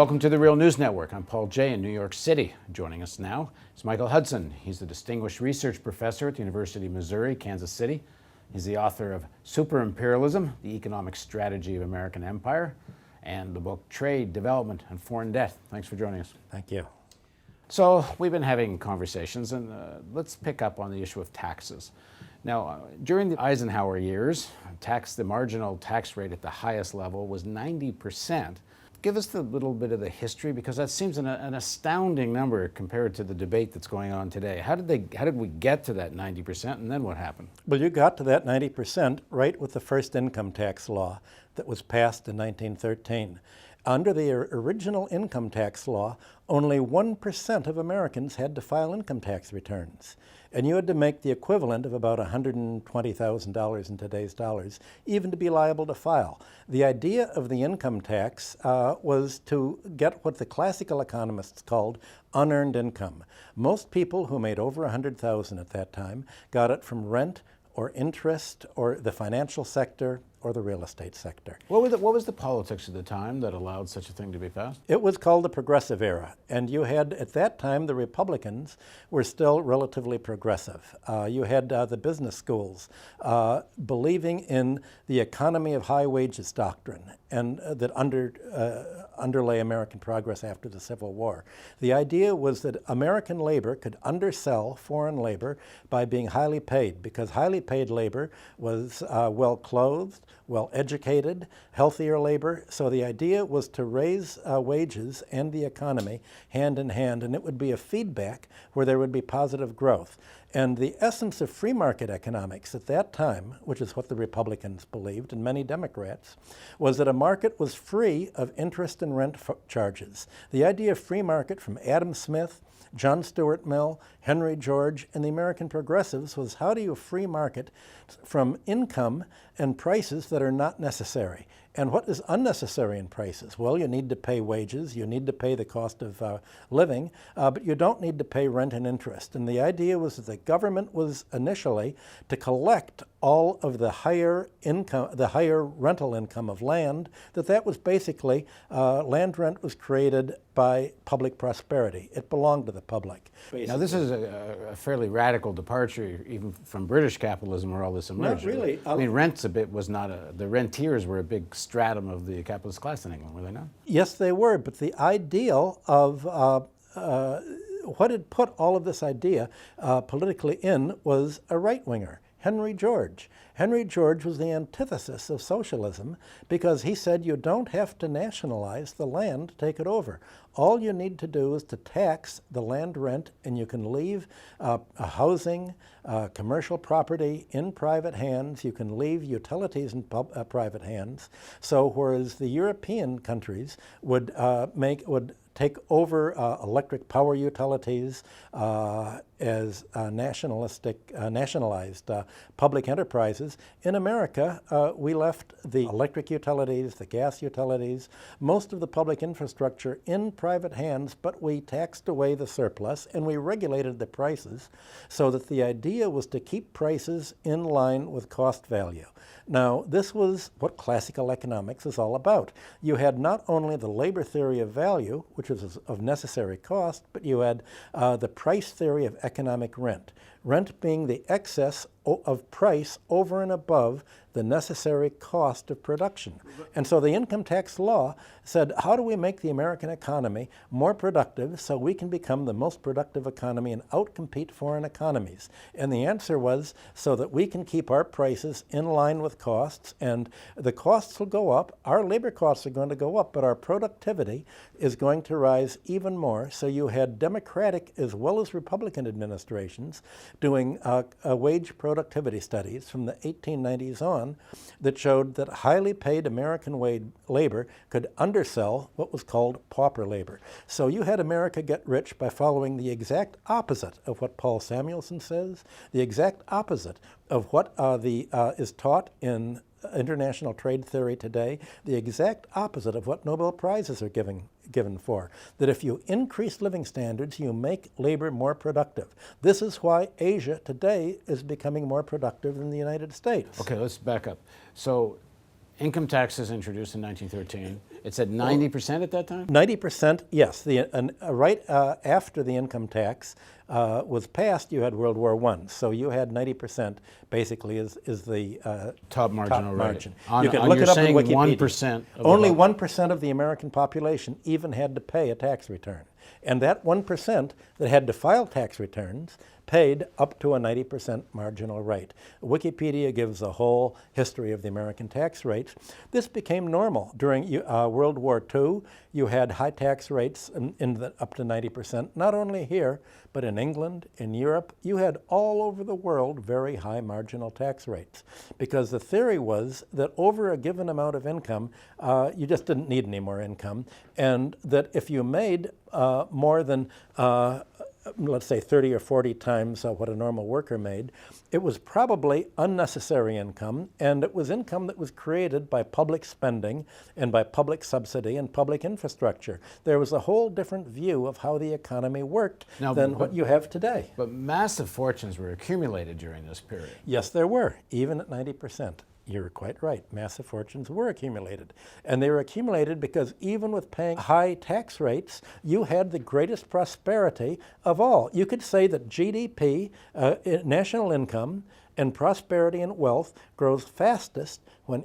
Welcome to the Real News Network. I'm Paul Jay in New York City. Joining us now is Michael Hudson. He's a distinguished research professor at the University of Missouri, Kansas City. He's the author of Super Imperialism, the Economic Strategy of American Empire, and the book Trade, Development, and Foreign Debt. Thanks for joining us. Thank you. So we've been having conversations, and let's pick up on the issue of taxes. Now, during the Eisenhower years, the marginal tax rate at the highest level was 90%. Give us a little bit of the history, because that seems an astounding number compared to the debate that's going on today. How did we get to that 90%, and then what happened? Well, you got to that 90% right with the first income tax law that was passed in 1913. Under the original income tax law, only 1% of Americans had to file income tax returns. And you had to make the equivalent of about $120,000 in today's dollars, even to be liable to file. The idea of the income tax was to get what the classical economists called unearned income. Most people who made over $100,000 at that time got it from rent or interest or the financial sector or the real estate sector. What was the politics at the time that allowed such a thing to be passed? It was called the Progressive Era, and you had, at that time, the Republicans were still relatively progressive. You had the business schools believing in the economy of high wages doctrine, and that underlay American progress after the Civil War. The idea was that American labor could undersell foreign labor by being highly paid, because highly paid labor was well-clothed, well-educated, healthier labor. So the idea was to raise wages and the economy hand in hand, and it would be a feedback where there would be positive growth. And the essence of free market economics at that time, which is what the Republicans believed and many Democrats, was that a market was free of interest and rent charges. The idea of free market from Adam Smith, John Stuart Mill, Henry George, and the American progressives was, how do you free market from income and prices that are not necessary? And what is unnecessary in prices? Well, you need to pay wages, you need to pay the cost of living, but you don't need to pay rent and interest. And the idea was that the government was initially to collect all of the higher income, the higher rental income of land, that was basically, land rent was created by public prosperity. It belonged to the public. Basically. Now, this is a fairly radical departure even from British capitalism, where all this emerged. Not really. I mean, rents was not the rentiers were a big stratum of the capitalist class in England, were they not? Yes, they were, but the ideal of what had put all of this idea politically in was a right-winger, Henry George. Henry George was the antithesis of socialism, because he said you don't have to nationalize the land to take it over. All you need to do is to tax the land rent, and you can leave housing, commercial property in private hands. You can leave utilities in private hands. So whereas the European countries would take over electric power utilities as nationalized public enterprises. In America, we left the electric utilities, the gas utilities, most of the public infrastructure in private hands, but we taxed away the surplus and we regulated the prices so that the idea was to keep prices in line with cost value. Now, this was what classical economics is all about. You had not only the labor theory of value, which was of necessary cost, but you had the price theory of economic rent. Rent being the excess of price over and above the necessary cost of production. And so the income tax law said, how do we make the American economy more productive so we can become the most productive economy and outcompete foreign economies? And the answer was so that we can keep our prices in line with costs, and the costs will go up, our labor costs are going to go up, but our productivity is going to rise even more. So you had Democratic as well as Republican administrations doing wage productivity studies from the 1890s on that showed that highly paid American labor could undersell what was called pauper labor. So you had America get rich by following the exact opposite of what Paul Samuelson says, the exact opposite of what is taught in international trade theory today, the exact opposite of what Nobel Prizes are given for, that if you increase living standards, you make labor more productive. This is why Asia today is becoming more productive than the United States. Okay, let's back up. So Income tax is introduced in 1913. It said 90% at that time? 90%, yes. Right after the income tax was passed, you had World War I. So you had 90% basically is the Top marginal rate. margin. On, you can on look you're it up saying in Wikipedia. 1% of Only the 1% of the American population even had to pay a tax return. And that 1% that had to file tax returns paid up to a 90% marginal rate. Wikipedia gives a whole history of the American tax rates. This became normal. During World War II, you had high tax rates up to 90%, not only here, but in England, in Europe. You had all over the world very high marginal tax rates, because the theory was that over a given amount of income, you just didn't need any more income, and that if you made more than let's say 30 or 40 times what a normal worker made, it was probably unnecessary income, and it was income that was created by public spending and by public subsidy and public infrastructure. There was a whole different view of how the economy worked than what you have today. But massive fortunes were accumulated during this period. Yes, there were, even at 90%. You're quite right. Massive fortunes were accumulated. And they were accumulated because even with paying high tax rates, you had the greatest prosperity of all. You could say that GDP, national income, and prosperity and wealth grows fastest when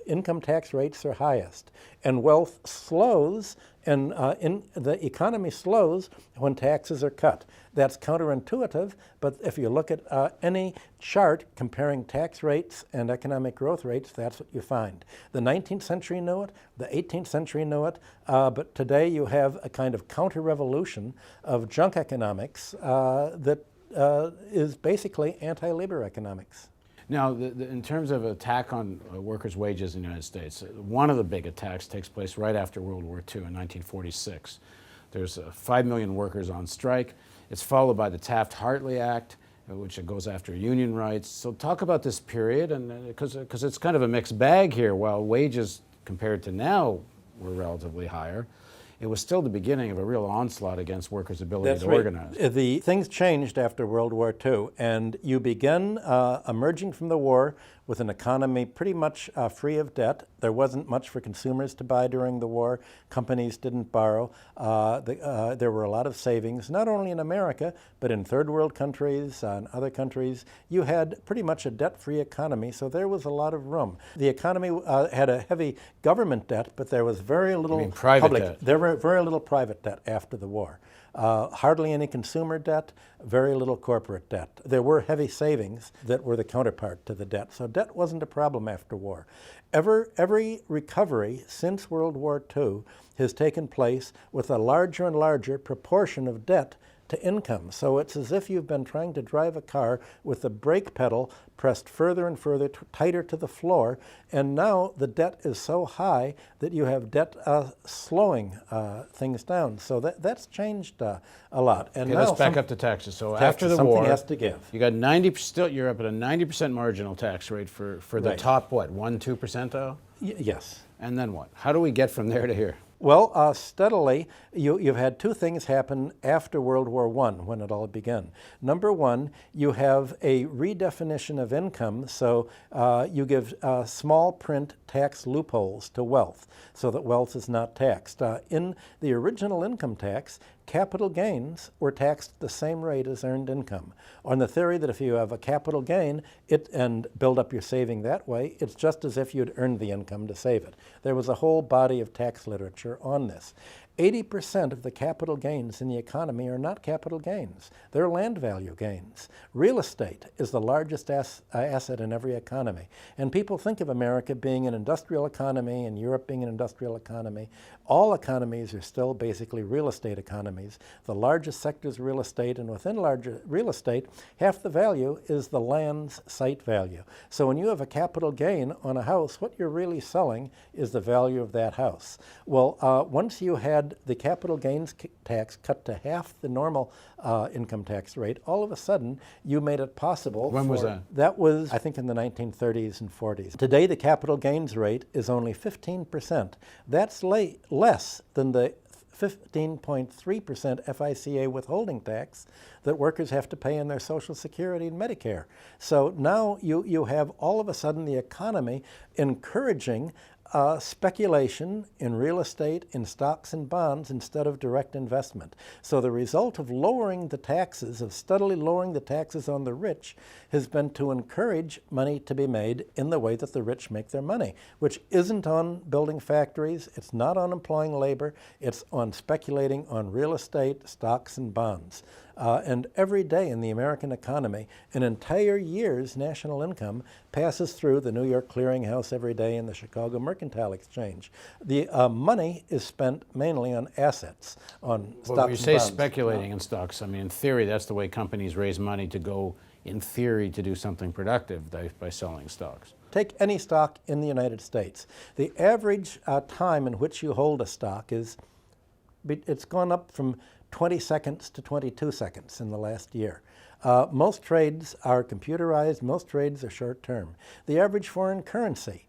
income tax rates are highest. And wealth slows, and the economy slows when taxes are cut. That's counterintuitive, but if you look at any chart comparing tax rates and economic growth rates, that's what you find. The 19th century knew it, the 18th century knew it, but today you have a kind of counter-revolution of junk economics that is basically anti-labor economics. Now, in terms of attack on workers' wages in the United States, one of the big attacks takes place right after World War II in 1946. There's 5 million workers on strike. It's followed by the Taft-Hartley Act, which goes after union rights. So talk about this period, and because it's kind of a mixed bag here. While wages compared to now were relatively higher, it was still the beginning of a real onslaught against workers' ability to organize. The things changed after World War II, and you began emerging from the war with an economy pretty much free of debt. There wasn't much for consumers to buy during the war. Companies didn't borrow. There were a lot of savings, not only in America, but in third world countries and other countries. You had pretty much a debt-free economy, so there was a lot of room. The economy had a heavy government debt, but there was very little private debt. There were very little private debt after the war. Hardly any consumer debt, very little corporate debt. There were heavy savings that were the counterpart to the debt. So debt wasn't a problem after war. Every recovery since World War II has taken place with a larger and larger proportion of debt to income. So it's as if you've been trying to drive a car with the brake pedal pressed further and further tighter to the floor, and now the debt is so high that you have debt slowing things down. So that's changed a lot. And okay, now let's back up to taxes. So taxes, after the something war, has to give. You got 90. Still, you're up at a 90% marginal tax rate for the Right. top 1-2% though. Yes. And then what? How do we get from there to here? Well, steadily, you've had two things happen after World War I when it all began. Number one, you have a redefinition of income, so you give small print tax loopholes to wealth so that wealth is not taxed. In the original income tax, capital gains were taxed at the same rate as earned income, on the theory that if you have a capital gain and build up your saving that way, it's just as if you'd earned the income to save it. There was a whole body of tax literature on this. 80% of the capital gains in the economy are not capital gains. They're land value gains. Real estate is the largest asset in every economy. And people think of America being an industrial economy and Europe being an industrial economy. All economies are still basically real estate economies. The largest sector is real estate, and within larger real estate, half the value is the land's site value. So when you have a capital gain on a house, what you're really selling is the value of that house. Well, once you had the capital gains tax cut to half the normal income tax rate, all of a sudden you made it possible. When was that? That was, I think, in the 1930s and 40s. Today the capital gains rate is only 15%. That's less than the 15.3% FICA withholding tax that workers have to pay in their Social Security and Medicare. So now you have all of a sudden the economy encouraging speculation in real estate, in stocks and bonds, instead of direct investment. So the result of lowering the taxes, of steadily lowering the taxes on the rich, has been to encourage money to be made in the way that the rich make their money, which isn't on building factories, it's not on employing labor, it's on speculating on real estate, stocks and bonds. And every day in the American economy, an entire year's national income passes through the New York Clearing House every day and the Chicago Mercantile Exchange. The money is spent mainly on assets, on stocks and bonds. When you say speculating in stocks, I mean, in theory, that's the way companies raise money to go, in theory, to do something productive by selling stocks. Take any stock in the United States. The average time in which you hold a stock it's gone up from 20 seconds to 22 seconds in the last year. Most trades are computerized, most trades are short term. The average foreign currency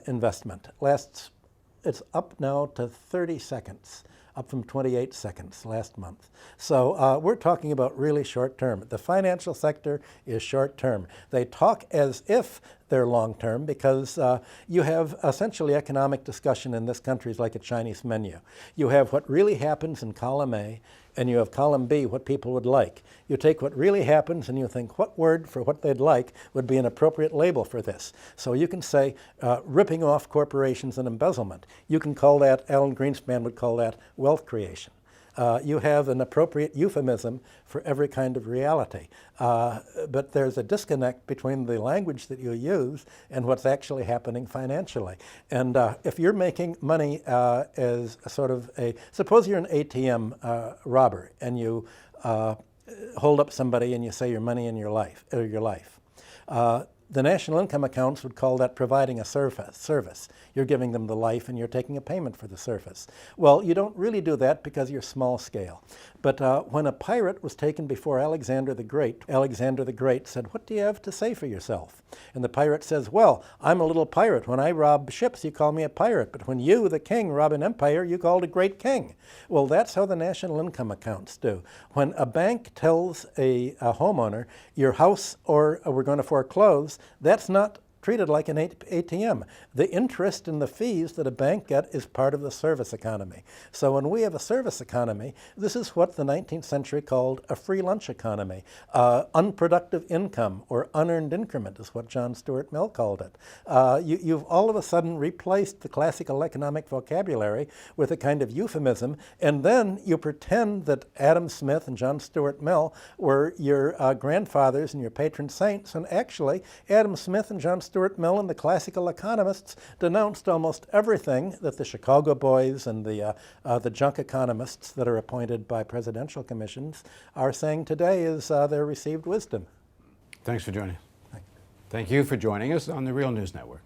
investment it's up now to 30 seconds, up from 28 seconds last month. So we're talking about really short term. The financial sector is short term. They talk as if they're long term because you have essentially economic discussion in this country is like a Chinese menu. You have what really happens in column A, and you have column B, what people would like. You take what really happens and you think what word for what they'd like would be an appropriate label for this. So you can say ripping off corporations and embezzlement. You can call that, Alan Greenspan would call that wealth creation. You have an appropriate euphemism for every kind of reality. But there's a disconnect between the language that you use and what's actually happening financially. And if you're making money as a sort of suppose you're an ATM robber and you hold up somebody and you say your money and your life. The national income accounts would call that providing a service. You're giving them the life and you're taking a payment for the service. Well, you don't really do that because you're small scale. But when a pirate was taken before Alexander the Great said, "What do you have to say for yourself?" And the pirate says, "Well, I'm a little pirate. When I rob ships, you call me a pirate. But when you, the king, rob an empire, you call it a great king." Well, that's how the national income accounts do. When a bank tells a homeowner, your house or we're going to foreclose, that's not treated like an ATM. The interest and the fees that a bank get is part of the service economy. So when we have a service economy, this is what the 19th century called a free lunch economy. Unproductive income or unearned increment is what John Stuart Mill called it. You've all of a sudden replaced the classical economic vocabulary with a kind of euphemism, and then you pretend that Adam Smith and John Stuart Mill were your grandfathers and your patron saints, and actually Adam Smith and John Stuart Mill and the classical economists denounced almost everything that the Chicago boys and the junk economists that are appointed by presidential commissions are saying today is their received wisdom. Thanks for joining us. Thank you for joining us on the Real News Network.